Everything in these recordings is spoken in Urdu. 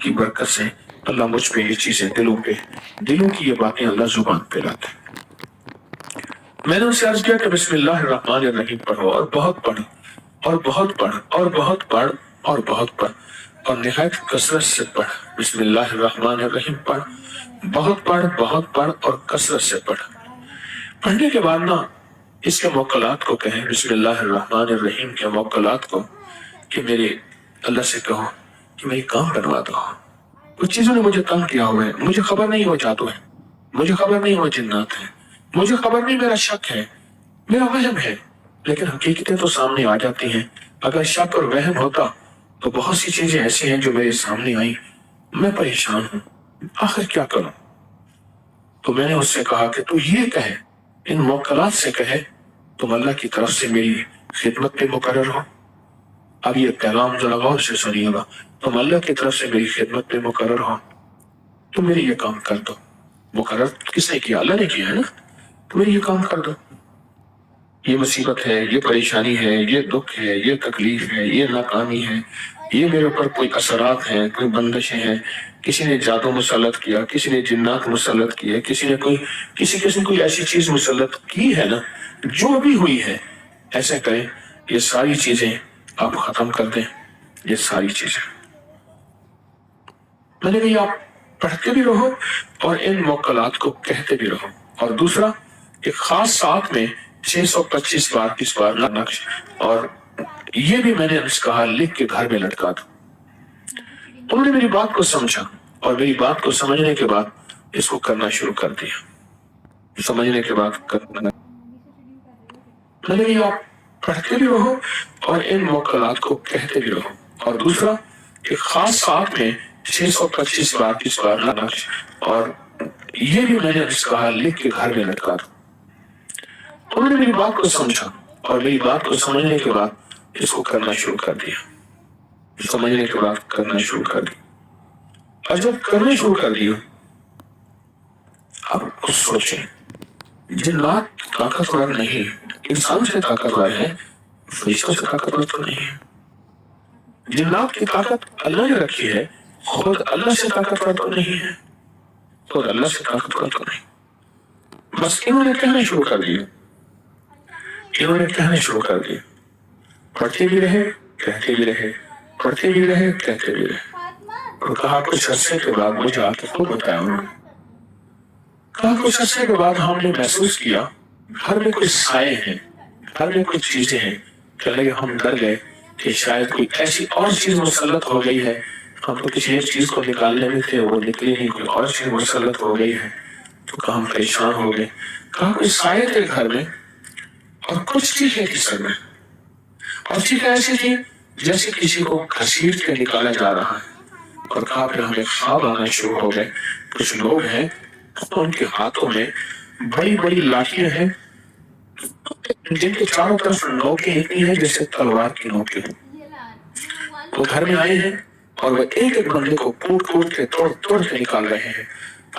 کی برکت سے اللہ مجھ پہ یہ چیزیں دلوں کی یہ باتیں اللہ زبان پہ لاتے. میں نے ان سے عرض کیا کہ بسم اللہ الرحمن الرحیم پڑھو اور بہت پڑھ اور بہت پڑھ اور بہت پڑھ اور بہت پڑھ اور نہایت کثرت سے پڑھ. بسم اللہ الرحمن الرحیم پڑھ، بہت پڑھ اور کثرت سے پڑھ. پڑھنے کے بعد نا اس کے موکلات کو کہیں، بسم اللہ الرحمن الرحیم کے موکلات کو، کہ میرے اللہ سے کہو کہ میری کام بنوا دو. کچھ چیزوں نے مجھے تنگ کیا ہوا ہے، مجھے خبر نہیں وہ جادو ہے، مجھے خبر نہیں وہ جنات ہیں، مجھے خبر نہیں میرا شک ہے، میرا وہم ہے، لیکن حقیقتیں تو سامنے آ جاتی ہیں. اگر شک اور وہم ہوتا تو بہت سی چیزیں ایسی ہیں جو میرے سامنے آئیں، میں پریشان ہوں، آخر کیا کروں. تو میں نے اس سے کہا کہ تو یہ کہے، ان موکلات سے کہے تم اللہ کی طرف سے میری خدمت پہ مقرر ہو. اب یہ پیغام ذرا غور سے سنیے گا، تم اللہ کی طرف سے میری خدمت پہ مقرر ہو، تم میری یہ کام کر دو. مقرر کس نے کیا؟ اللہ نے کیا ہے نا. تم میری یہ کام کر دو، یہ مصیبت ہے، یہ پریشانی ہے، یہ دکھ ہے، یہ تکلیف ہے، یہ ناکامی ہے، یہ میرے اوپر کوئی اثرات ہیں، کوئی بندشیں ہیں، کسی نے جادو مسلط کیا، کسی نے جنات مسلط کیا، کسی نے کوئی ایسی چیز مسلط کی ہے نا، جو بھی ہوئی ہے ایسے کریں یہ ساری چیزیں آپ ختم کر دیں. یہ ساری چیزیں میں نے کہا آپ پڑھتے بھی رہو اور ان موکلات کو کہتے بھی رہو. اور دوسرا ایک خاص ساتھ میں 625 بار اس بار نقش، اور یہ بھی میں نے اس کہا لکھ کے گھر میں لٹکا دو. انہوں نے میری بات کو سمجھا اور میری بات کو سمجھنے کے بعد اس کو کرنا شروع کر دیا. سمجھنے کے بعد کرنا، میں نے کہا آپ پڑھتے بھی رہو اور ان موکلات کو کہتے بھی رہو. اور دوسرا ایک خاص ساتھ میں 625 بار اس بار نقش، اور یہ بھی میں نے اس کہا لکھ کے گھر میں لٹکا دو. انہوں نے میری بات کو سمجھا اور میری بات کو سمجھنے کے بعد اس کو کرنا شروع کر دیا. سمجھنے کے بعد کرنا شروع کر دیا. اور جب کرنا شروع کر دیا، اب کچھ سوچیں، جنات طاقتور نہیں، انسان سے طاقتور ہے، فرشتوں سے طاقتور تو نہیں ہے. جنات کی طاقت اللہ نے رکھی ہے، خود اللہ سے طاقتور تو نہیں ہے، خود اللہ سے طاقتور تو نہیں. بس انہوں نے کہنا شروع کر دیا، انہوں نے کہنا شروع کر دیا. پڑھتے بھی رہے، کہتے بھی رہے، پڑھتے بھی رہے، کہتے بھی رہے. اور کہا کچھ عرصے کے بعد مجھے آ کے خود بتایا انہوں نے، کہا کچھ عرصے کے بعد ہم نے محسوس کیا گھر میں کوئی سائے ہیں، گھر میں کچھ چیزیں ہیں. کہ ہم ڈر گئے کہ شاید کوئی ایسی اور چیز مسلط ہو گئی ہے. ہم تو کسی ایک چیز کو نکالنے میں تھے، وہ نکلی نہیں، کوئی اور چیز مسلط ہو گئی ہے. تو کہا ہم پریشان ہو گئے. کہا کوئی سائے تھے گھر میں اور کچھ چیزیں تھی سر میں، اور چیزیں ایسی تھی جیسے کسی کو گھسیٹ کے نکالا جا رہا ہے. اور کہا پھر ہمیں خواب آنا شروع ہو گئے. کچھ لوگ ہیں ان کے ہاتھوں میں بڑی بڑی لاٹھیاں ہیں جن کے چاروں طرف نوکیں اتنی ہیں جیسے تلوار کی نوکیں. وہ گھر میں آئے ہیں اور وہ ایک ایک بندے کو کوٹ کے توڑ کے نکال رہے ہیں.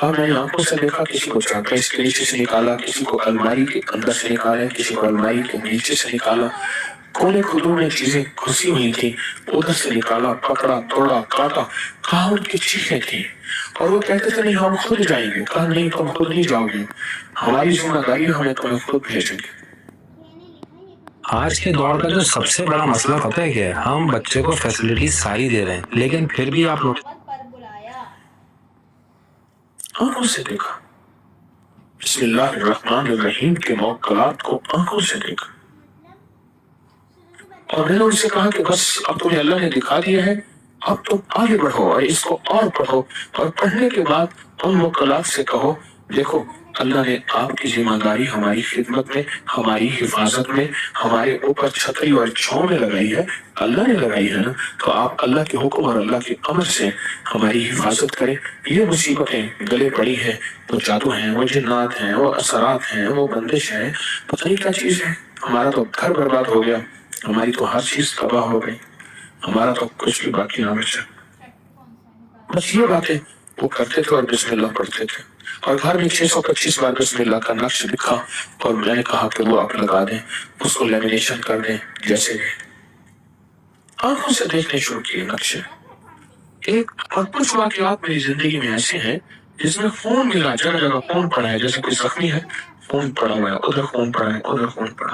ہاں میں نے آنکھوں سے دیکھا، کسی کو چاکلیس کے نیچے سے نکالا، کسی کو الماری کے اندر سے نکالا، کسی کو الماری کے نیچے سے نکالا. کونے خدوں میں چیزیں گھسی ہوئی تھی، ادھر سے نکالا، پکڑا، توڑا، کاٹا. کہا ان کی چیخیں تھی اور وہ کہتے تھے نہیں ہم خود جائیں گے. کہا نہیں تم خود نہیں جاؤ گے، ہماری ذمہ داری ہے، ہمیں تمہیں خود بھیجیں گے. آج کے دور کا جو سب سے بڑا مسئلہ پتہ ہے کہ ہم بچے کو فیسلٹیز ساری دے رہے ہیں، لیکن پھر بھی آپ لوگ آنکھوں سے دیکھا، بسم اللہ الرحمن الرحیم کے موکلات کو آنکھوں سے دیکھا. اور میں نے ان سے کہا کہ بس اب تمہیں اللہ نے دکھا دیا ہے، اب تم آگے بڑھو اور اس کو اور پڑھو. اور پڑھنے کے بعد ان موکلات سے کہو دیکھو اللہ نے آپ کی ذمہ داری ہماری خدمت میں، ہماری حفاظت میں، ہمارے اوپر چھتری اور چھاؤں میں لگائی ہے، اللہ نے لگائی ہے نا، تو آپ اللہ کے حکم اور اللہ کے امر سے ہماری حفاظت کریں. یہ مصیبتیں گلے پڑی ہیں، وہ جادو ہیں، وہ جنات ہیں، وہ اثرات ہیں، وہ بندش ہیں، پتہ نہیں کیا چیز ہے. ہمارا تو گھر برباد ہو گیا، ہماری تو ہر چیز تباہ ہو گئی، ہمارا تو کچھ بھی باقی نہ بچا. بس یہ باتیں وہ کرتے تھے اور بسم اللہ پڑھتے تھے. اور گھر میں 625 بار بسم اللہ کا نقش لکھا اور میں نے کہا کہ وہ آپ لگا دیں، اس کو لیمینیشن کر دیں. جیسے آنکھوں سے دیکھنے شروع کیے نقشے. ایک اور کچھ واقعات میری زندگی میں ایسے ہیں جس میں خون ملا، جگہ جگہ خون پڑا ہے، جیسے کوئی زخمی ہے، خون پڑا ہوا ہے، ادھر خون پڑا ہے، ادھر خون پڑا.